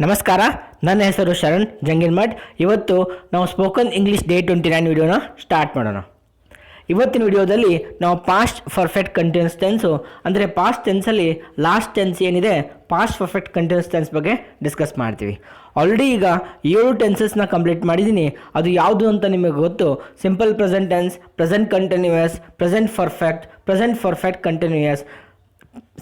ನಮಸ್ಕಾರ, ನನ್ನ ಹೆಸರು ಶರಣ್ ಜಂಗಿನ್ಮಠ್. ಇವತ್ತು ನಾವು ಸ್ಪೋಕನ್ ಇಂಗ್ಲೀಷ್ ಡೇ 29 ವಿಡಿಯೋನ ಸ್ಟಾರ್ಟ್ ಮಾಡೋಣ. ಇವತ್ತಿನ ವಿಡಿಯೋದಲ್ಲಿ ನಾವು ಪಾಸ್ಟ್ ಪರ್ಫೆಕ್ಟ್ ಕಂಟಿನ್ಯೂಸ್ ಟೆನ್ಸು ಅಂದರೆ ಪಾಸ್ಟ್ ಟೆನ್ಸಲ್ಲಿ ಲಾಸ್ಟ್ ಟೆನ್ಸ್ ಏನಿದೆ ಪಾಸ್ಟ್ ಪರ್ಫೆಕ್ಟ್ ಕಂಟಿನ್ಯೂಸ್ ಟೆನ್ಸ್ ಬಗ್ಗೆ ಡಿಸ್ಕಸ್ ಮಾಡ್ತೀವಿ. ಆಲ್ರೆಡಿ ಈಗ 7 ಟೆನ್ಸಸ್ನ ಕಂಪ್ಲೀಟ್ ಮಾಡಿದ್ದೀನಿ. ಅದು ಯಾವುದು ಅಂತ ನಿಮಗೆ ಗೊತ್ತು. Simple present tense, present continuous, present perfect continuous,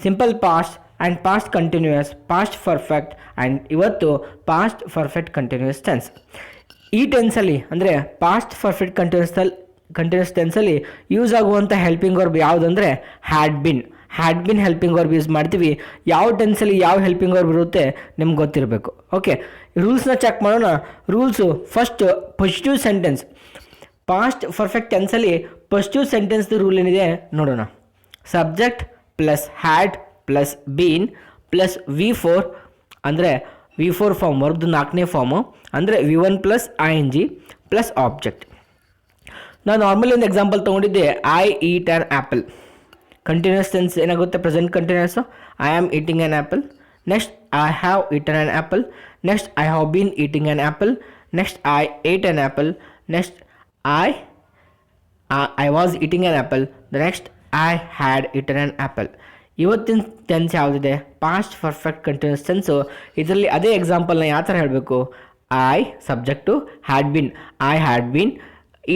simple past and past continuous, past perfect and ಇವತ್ತು ಪಾಸ್ಟ್ ಪರ್ಫೆಕ್ಟ್ ಕಂಟಿನ್ಯೂಯಸ್ ಟೆನ್ಸ್. ಈ ಟೆನ್ಸಲ್ಲಿ ಅಂದರೆ ಪಾಸ್ಟ್ ಪರ್ಫೆಕ್ಟ್ ಕಂಟಿನ್ಯೂಸ್ ಟೆನ್ಸಲ್ಲಿ ಯೂಸ್ ಆಗುವಂಥ ಹೆಲ್ಪಿಂಗ್ ವರ್ಬ್ ಯಾವುದಂದರೆ had been helping verb use ಮಾಡ್ತೀವಿ. ಯಾವ ಟೆನ್ಸಲ್ಲಿ ಯಾವ ಹೆಲ್ಪಿಂಗ್ ವರ್ಬ್ ಇರುತ್ತೆ ನಿಮ್ಗೆ ಗೊತ್ತಿರಬೇಕು. ಓಕೆ, ರೂಲ್ಸ್ನ ಚೆಕ್ ಮಾಡೋಣ. Rules first positive sentence. Past perfect ಟೆನ್ಸಲ್ಲಿ ಪಾಸಿಟಿವ್ ಸೆಂಟೆನ್ಸ್ದು ರೂಲ್ ಏನಿದೆ ನೋಡೋಣ. Subject plus had plus been plus V4 ಅಂದರೆ V4 ಫಾರ್ಮ್ ವರ್ಬ್ದು 4ನೇ ಫಾರ್ಮು ಅಂದರೆ V1 plus ING plus object. ನಾನು ನಾರ್ಮಲಿ ಒಂದು ಎಕ್ಸಾಂಪಲ್ ತೊಗೊಂಡಿದ್ದೆ, I eat an apple. Continuous tense ಏನಾಗುತ್ತೆ? Present continuous. I am eating an apple. Next I have eaten an apple. Next I have been eating an apple. Next I ate an apple. Next I was eating an apple. The next I had eaten an apple. ಇವತ್ತಿನ tense ಯಾವುದಿದೆ? Past perfect continuous tense. ಇದರಲ್ಲಿ ಅದೇ ಎಕ್ಸಾಂಪಲ್ನ ಯಾವ ಥರ ಹೇಳಬೇಕು? I subject, had been, I had been,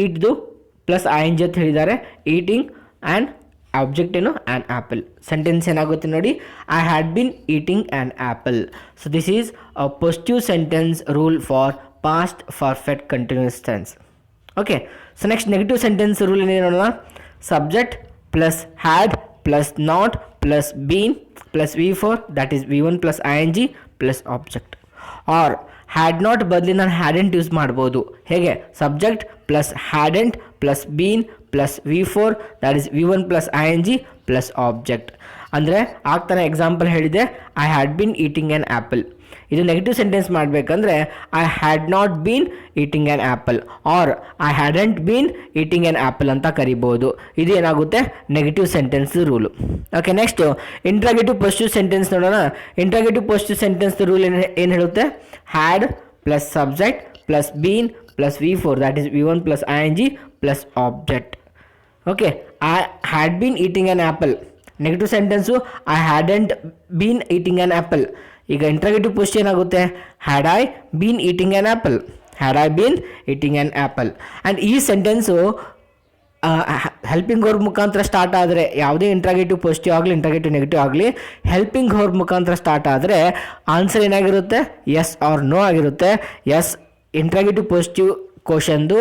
ಈಟ್ದು plus ING ಅಂತ ಹೇಳಿದ್ದಾರೆ, ಈಟಿಂಗ್ ಆ್ಯಂಡ್ ಆಬ್ಜೆಕ್ಟ್ ಏನು? An apple. ಸೆಂಟೆನ್ಸ್ ಏನಾಗುತ್ತೆ ನೋಡಿ, I had been eating an apple. So this is a positive sentence rule for past perfect continuous tense. Okay, so next negative sentence rule ಏನಿದೆ ನೋಡೋಣ. Subject plus had plus not plus been plus V4 that is V1 plus ING plus object. Or had not ಬದಲಿ ನಾನು hadn't use ಮಾಡ್ಬೋದು. ಹೇಗೆ? Subject plus hadn't plus been plus V4 that is V1 plus ING plus object. ಅಂದರೆ ಆಗ್ತಾನೆ example ಹೇಳಿದೆ, I had been eating an apple. ಇದು negative sentence ಮಾಡಬೇಕಂದ್ರೆ I had not been eating an apple or I hadn't been eating an apple ಅಂತ ಕರಿಬೋದು. ಇದು ಏನಾಗುತ್ತೆ? Negative sentence rule. Okay, next interrogative positive sentence ನೋಡೋಣ. Interrogative positive sentence rule ಏನು ಹೇಳುತ್ತೆ? Had plus subject plus been plus V4 that is V1 plus ING plus object. Okay, I had been eating an apple. Negative sentence I hadn't been eating an apple. ಈಗ interrogative post ಏನಾಗುತ್ತೆ? Had I been eating an apple, had I been eating an apple. And ಈ sentence helping verb ಮುಖಾಂತರ start ಆದರೆ, ಯಾವುದೇ interrogative positive ಆಗಲಿ interrogative negative ಆಗಲಿ, helping verb ಮುಖಾಂತರ start ಆದರೆ ಆನ್ಸರ್ ಏನಾಗಿರುತ್ತೆ? ಎಸ್ ಆರ್ ನೋ ಆಗಿರುತ್ತೆ. ಎಸ್ ಇಂಟ್ರಾಗೇಟಿವ್ ಪಾಸಿಟಿವ್ ಕ್ವಶನ್ದು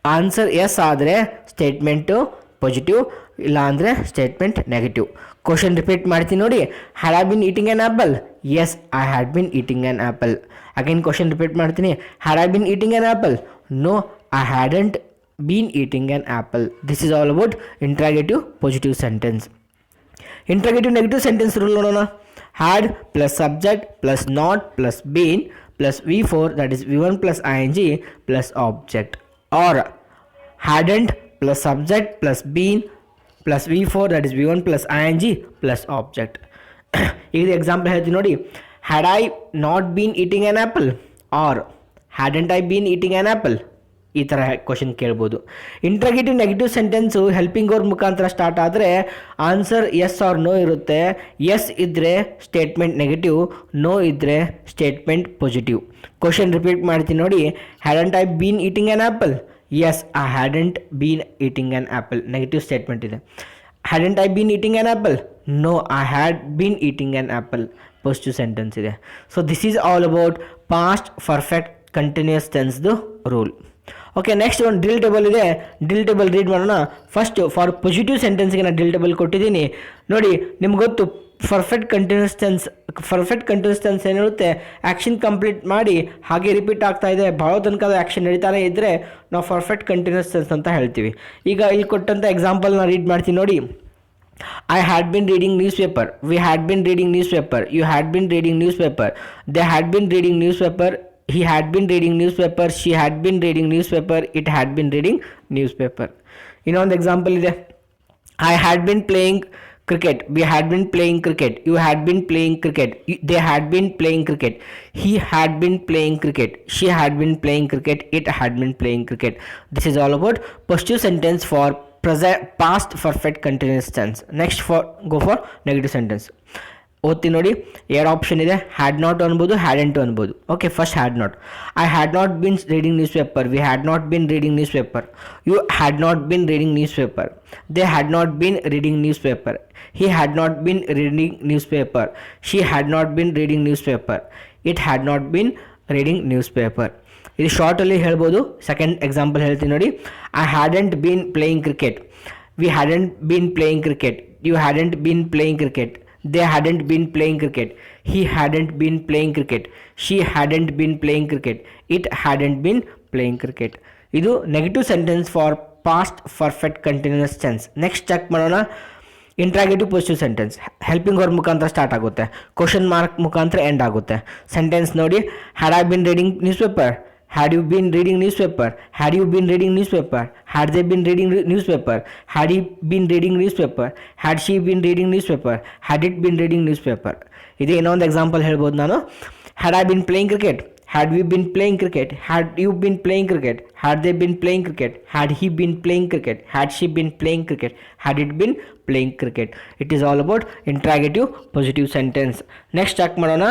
ಆನ್ಸರ್ ಎಸ್ ಆದರೆ ಸ್ಟೇಟ್ಮೆಂಟು ಪಾಸಿಟಿವ್, ಇಲ್ಲ ಅಂದರೆ ಸ್ಟೇಟ್ಮೆಂಟ್ ನೆಗೆಟಿವ್. ಕ್ವಶನ್ ರಿಪೀಟ್ ಮಾಡ್ತೀನಿ ನೋಡಿ. Had I been eating an apple? Yes, I had been eating an apple. Again question repeat ಮಾಡ್ತೀನಿ. Had I been eating an apple? No, I hadn't been eating an apple. This is all about interrogative positive sentence. Interrogative negative sentence rule ನೋಡೋಣ. had plus subject plus not plus been plus V4 that is V1 plus ING plus object. Or hadn't plus subject plus been plus V4 that is V1 plus ING plus object. ಈಗ example ಹೇಳ್ತೀನಿ ನೋಡಿ. had I not been eating an apple or hadn't I been eating an apple? ಈ ಥರ question ಕೇಳ್ಬೋದು. Interrogative negative sentence helping verb ಮುಖಾಂತರ start ಆದರೆ answer yes or no ಇರುತ್ತೆ. Yes ಇದ್ದರೆ ಸ್ಟೇಟ್ಮೆಂಟ್ ನೆಗೆಟಿವ್, ನೋ ಇದ್ದರೆ ಸ್ಟೇಟ್ಮೆಂಟ್ ಪಾಸಿಟಿವ್. ಕ್ವಶನ್ ರಿಪೀಟ್ ಮಾಡ್ತೀನಿ ನೋಡಿ. Hadn't I been eating an apple? Yes, I hadn't been eating an apple. Negative statement ಇದೆ. Hadn't I been eating an apple? No, I had been eating an apple. Positive sentence ಇದೆ. So this is all about past perfect continuous ಟೆನ್ಸ್ದು rule. Okay, next ಒಂದು drill table ಇದೆ. Drill table read ಮಾಡೋಣ. First for positive ಸೆಂಟೆನ್ಸ್ಗೆ ನಾನು drill table ಕೊಟ್ಟಿದ್ದೀನಿ ನೋಡಿ. ನಿಮ್ಗೆ ಗೊತ್ತು perfect continuous tense ಏನಿರುತ್ತೆ? ಆ್ಯಕ್ಷನ್ ಕಂಪ್ಲೀಟ್ ಮಾಡಿ ಹಾಗೆ ರಿಪೀಟ್ ಆಗ್ತಾ ಇದೆ, ಭಾಳ ತನಕ ಆ್ಯಕ್ಷನ್ ನಡೀತಾನೆ ಇದ್ದರೆ ನಾವು ಪರ್ಫೆಕ್ಟ್ ಕಂಟಿನ್ಯೂಸ್ ಟೆನ್ಸ್ ಅಂತ ಹೇಳ್ತೀವಿ. ಈಗ ಇಲ್ಲಿ ಕೊಟ್ಟಂಥ ಎಕ್ಸಾಂಪಲ್ನ ರೀಡ್ ಮಾಡ್ತೀನಿ ನೋಡಿ. I had been reading newspaper. We had been reading newspaper. You had been reading newspaper. They had been reading newspaper. He had been reading newspaper. She had been reading newspaper. It had been reading newspaper. ಇನ್ನೊಂದು example ಇದೆ. I had been playing cricket, we had been playing cricket, you had been playing cricket, they had been playing cricket, he had been playing cricket, she had been playing cricket, it had been playing cricket. This is all about positive sentence for present past perfect continuous tense. Next go for negative sentence. ಓದ್ತಿ ನೋಡಿ, ಎರಡು option ಇದೆ, had not ಅನ್ಬೋದು, hadn't ಅನ್ಬೋದು. Okay, first had not. I had not been reading newspaper, we had not been reading newspaper, you had not been reading newspaper, they had not been reading newspaper, he had not been reading newspaper, she had not been reading newspaper, it had not been reading newspaper. ಇದು ಶಾರ್ಟಲ್ಲಿ ಹೇಳ್ಬೋದು. Second example ಹೇಳ್ತೀನಿ ನೋಡಿ, I hadn't been playing cricket, we hadn't been playing cricket, you hadn't been playing cricket, they hadn't been playing cricket, he hadn't been playing cricket, she hadn't been playing cricket, it hadn't been playing cricket. ಇದು negative sentence for past perfect continuous tense. Next check ಮಾಡೋಣ. Interrogative positive sentence helping verb ಮುಖಾಂತರ start ಆಗುತ್ತೆ, question mark ಮುಖಾಂತರ end ಆಗುತ್ತೆ. Sentence ನೋಡಿ, had I been reading newspaper, had you been reading newspaper, had you been reading newspaper, had they been reading newspaper, had he been reading newspaper, had she been reading newspaper, had it been reading newspaper. ಇದು ಇನ್ನೊಂದು example ಹೇಳ್ಬೋದು ನಾನು. had I been playing cricket, had we been playing cricket, had you been playing cricket, had they been playing cricket, had he been playing cricket, had she been playing cricket, had it been playing cricket. It is all about interrogative positive sentence. Next check ಮಾಡೋಣ.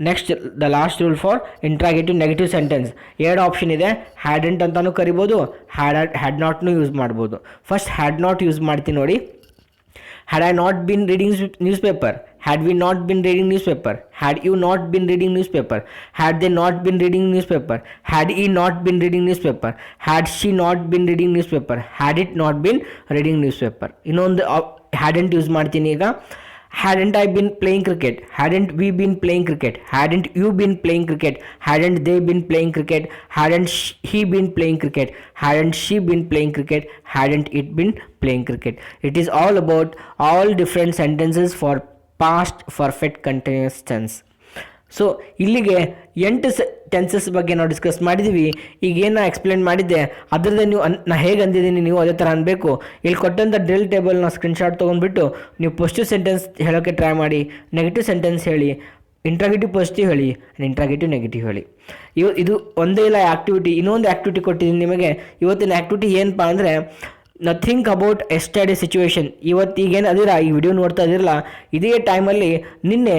Next the last rule for interrogative negative sentence. ಎರಡು option ಇದೆ, hadn't ಅಂತಾನು ಕರಿಬೋದು, had ನಾಟ್ನು use ಮಾಡ್ಬೋದು. First had not use ಮಾಡ್ತೀನಿ ನೋಡಿ. had I not been reading newspaper, had we not been reading newspaper, had you not been reading newspaper, had they not been reading newspaper, had he not been reading newspaper, had she not been reading newspaper, had it not been reading newspaper. ಇನ್ನೊಂದು hadn't use ಮಾಡ್ತೀನಿ ಈಗ. hadn't I been playing cricket, hadn't we been playing cricket, hadn't you been playing cricket, hadn't they been playing cricket, hadn't he been playing cricket, hadn't she been playing cricket, hadn't it been playing cricket. It is all about all different sentences for past perfect continuous tense. So ಇಲ್ಲಿಗೆ 8 tenses ಬಗ್ಗೆ ನಾವು discuss ಮಾಡಿದ್ದೀವಿ. ಈಗೇನು explain ಮಾಡಿದ್ದೆ ಅದರದ್ದು ನೀವು ನಾ ಹೇಗೆ ಅಂದಿದ್ದೀನಿ ನೀವು ಅದೇ ಥರ ಅನ್ಬೇಕು. ಇಲ್ಲಿ ಕೊಟ್ಟಂಥ ಡ್ರಿಲ್ ಟೇಬಲ್ನ ಸ್ಕ್ರೀನ್ಶಾಟ್ ತೊಗೊಂಡ್ಬಿಟ್ಟು ನೀವು ಪಾಸಿಟಿವ್ ಸೆಂಟೆನ್ಸ್ ಹೇಳೋಕ್ಕೆ ಟ್ರೈ ಮಾಡಿ, ನೆಗೆಟಿವ್ ಸೆಂಟೆನ್ಸ್ ಹೇಳಿ, ಇಂಟ್ರಾಗೇಟಿವ್ ಪಾಸಿಟಿವ್ ಹೇಳಿ, ಇಂಟ್ರಾಗೇಟಿವ್ ನೆಗೆಟಿವ್ ಹೇಳಿ. ಇದು ಒಂದೇ ಇಲ್ಲ ಆ್ಯಕ್ಟಿವಿಟಿ. ಇನ್ನೊಂದು ಆ್ಯಕ್ಟಿವಿಟಿ ಕೊಟ್ಟಿದ್ದೀನಿ ನಿಮಗೆ. ಇವತ್ತಿನ ಆ್ಯಕ್ಟಿವಿಟಿ ಏನಪ್ಪ ಅಂದರೆ, ನಥಿಂಕ್ ಅಬೌಟ್ ಎಸ್ಟರ್ಡೇ ಸಿಚುವೇಶನ್. ಇವತ್ತೀಗೇನು ಅದಿರ ಈ ವಿಡಿಯೋ ನೋಡ್ತಾ ಇದಿರಲ್ಲ, ಇದೇ ಟೈಮಲ್ಲಿ ನಿನ್ನೆ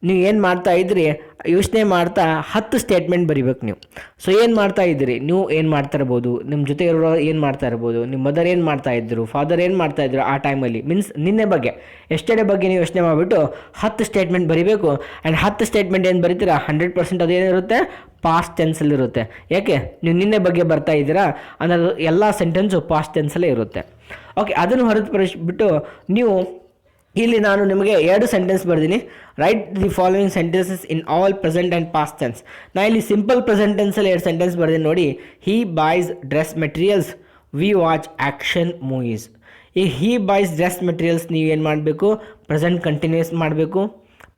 ನೀವು ಏನು ಮಾಡ್ತಾ ಇದ್ರಿ ಯೋಚನೆ ಮಾಡ್ತಾ 10 ಸ್ಟೇಟ್ಮೆಂಟ್ ಬರಿಬೇಕು ನೀವು. ಸೊ ಏನು ಮಾಡ್ತಾ ಇದ್ದೀರಿ, ನೀವು ಏನು ಮಾಡ್ತಾ ಇರ್ಬೋದು, ನಿಮ್ಮ ಜೊತೆ ಇರೋ ಏನು ಮಾಡ್ತಾ ಇರ್ಬೋದು, ನಿಮ್ಮ ಮದರ್ ಏನು ಮಾಡ್ತಾ ಇದ್ರು, ಫಾದರ್ ಏನು ಮಾಡ್ತಾ ಇದ್ರು ಆ ಟೈಮಲ್ಲಿ, ಮೀನ್ಸ್ ನಿನ್ನೆ ಬಗ್ಗೆ ಎಸ್ಟರ್ಡೇ ಬಗ್ಗೆ ನೀವು ಯೋಚನೆ ಮಾಡಿಬಿಟ್ಟು 10 ಸ್ಟೇಟ್ಮೆಂಟ್ ಬರಿಬೇಕು. ಆ್ಯಂಡ್ 10 ಸ್ಟೇಟ್ಮೆಂಟ್ ಏನು ಬರೀತೀರಾ 100% ಅದೇನಿರುತ್ತೆ ಪಾಸ್ಟ್ ಟೆನ್ಸಲ್ಲಿರುತ್ತೆ. ಯಾಕೆ ನೀವು ನಿನ್ನೆ ಬಗ್ಗೆ ಬರ್ತಾ ಇದ್ದೀರಾ ಅನ್ನೋದು ಎಲ್ಲ ಸೆಂಟೆನ್ಸು ಪಾಸ್ಟ್ ಟೆನ್ಸಲ್ಲೇ ಇರುತ್ತೆ. ಓಕೆ, ಅದನ್ನು ಹೊರತುಪಡಿಸಿಬಿಟ್ಟು ನೀವು ಇಲ್ಲಿ ನಾನು ನಿಮಗೆ 2 ಸೆಂಟೆನ್ಸ್ ಬರ್ತೀನಿ. Write the following sentences in all present and past tense. ನಾ ಇಲ್ಲಿ ಸಿಂಪಲ್ ಪ್ರೆಸೆಂಟ್ ಟೆನ್ಸಲ್ಲಿ 2 ಸೆಂಟೆನ್ಸ್ ಬರ್ತೀನಿ ನೋಡಿ. He buys dress materials, we watch action movies. ಈ ಹಿ ಬಾಯ್ಸ್ ಡ್ರೆಸ್ ಮೆಟೀರಿಯಲ್ಸ್ ನೀವು ಏನು ಮಾಡಬೇಕು, ಪ್ರೆಸೆಂಟ್ ಕಂಟಿನ್ಯೂಸ್ ಮಾಡಬೇಕು,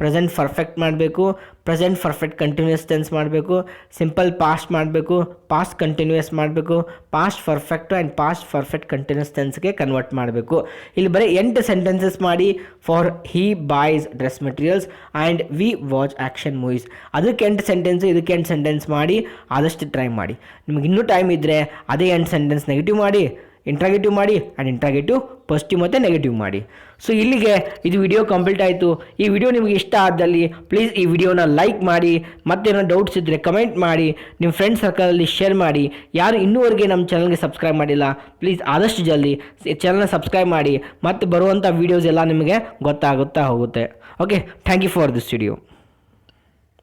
ಪ್ರೆಸೆಂಟ್ ಪರ್ಫೆಕ್ಟ್ ಮಾಡಬೇಕು, ಪ್ರೆಸೆಂಟ್ ಪರ್ಫೆಕ್ಟ್ ಕಂಟಿನ್ಯೂಸ್ ಟೆನ್ಸ್ ಮಾಡಬೇಕು, ಸಿಂಪಲ್ ಪಾಸ್ಟ್ ಮಾಡಬೇಕು, ಪಾಸ್ಟ್ ಕಂಟಿನ್ಯೂಸ್ ಮಾಡಬೇಕು, past perfect and past perfect continuous ಟೆನ್ಸ್ಗೆ ಕನ್ವರ್ಟ್ ಮಾಡಬೇಕು. ಇಲ್ಲಿ ಬರೀ 8 ಸೆಂಟೆನ್ಸಸ್ ಮಾಡಿ for he buys dress materials and we watch action movies. ಅದಕ್ಕೆ 8 ಸೆಂಟೆನ್ಸು, ಇದಕ್ಕೆ 8 ಸೆಂಟೆನ್ಸ್ ಮಾಡಿ ಆದಷ್ಟು ಟ್ರೈ ಮಾಡಿ. ನಿಮ್ಗೆ ಇನ್ನೂ ಟೈಮ್ ಇದ್ದರೆ ಅದೇ 8 ಸೆಂಟೆನ್ಸ್ ನೆಗೆಟಿವ್ ಮಾಡಿ, ಇಂಟ್ರಾಗೇಟಿವ್ ಮಾಡಿ, ಆ್ಯಂಡ್ ಇಂಟ್ರಾಗೇಟಿವ್ ಪಾಸಿಟಿವ್ ಮತ್ತು ನೆಗೆಟಿವ್ ಮಾಡಿ. ಸೊ ಇಲ್ಲಿಗೆ ಇದು ವಿಡಿಯೋ ಕಂಪ್ಲೀಟ್ ಆಯಿತು. ಈ ವಿಡಿಯೋ ನಿಮಗೆ ಇಷ್ಟ ಆದಲ್ಲಿ ಪ್ಲೀಸ್ ಈ ವಿಡಿಯೋನ ಲೈಕ್ ಮಾಡಿ, ಮತ್ತೇನೋ ಡೌಟ್ಸ್ ಇದ್ದರೆ ಕಮೆಂಟ್ ಮಾಡಿ, ನಿಮ್ಮ ಫ್ರೆಂಡ್ ಸರ್ಕಲಲ್ಲಿ ಶೇರ್ ಮಾಡಿ. ಯಾರು ಇನ್ನೂವರೆಗೆ ನಮ್ಮ ಚಾನಲ್ಗೆ ಸಬ್ಸ್ಕ್ರೈಬ್ ಮಾಡಿಲ್ಲ ಪ್ಲೀಸ್ ಆದಷ್ಟು ಜಲ್ದಿ ಚಾನಲ್ನ ಸಬ್ಸ್ಕ್ರೈಬ್ ಮಾಡಿ, ಮತ್ತು ಬರುವಂಥ ವೀಡಿಯೋಸ್ ಎಲ್ಲ ನಿಮಗೆ ಗೊತ್ತಾಗುತ್ತಾ ಹೋಗುತ್ತೆ. Okay, thank you for this video.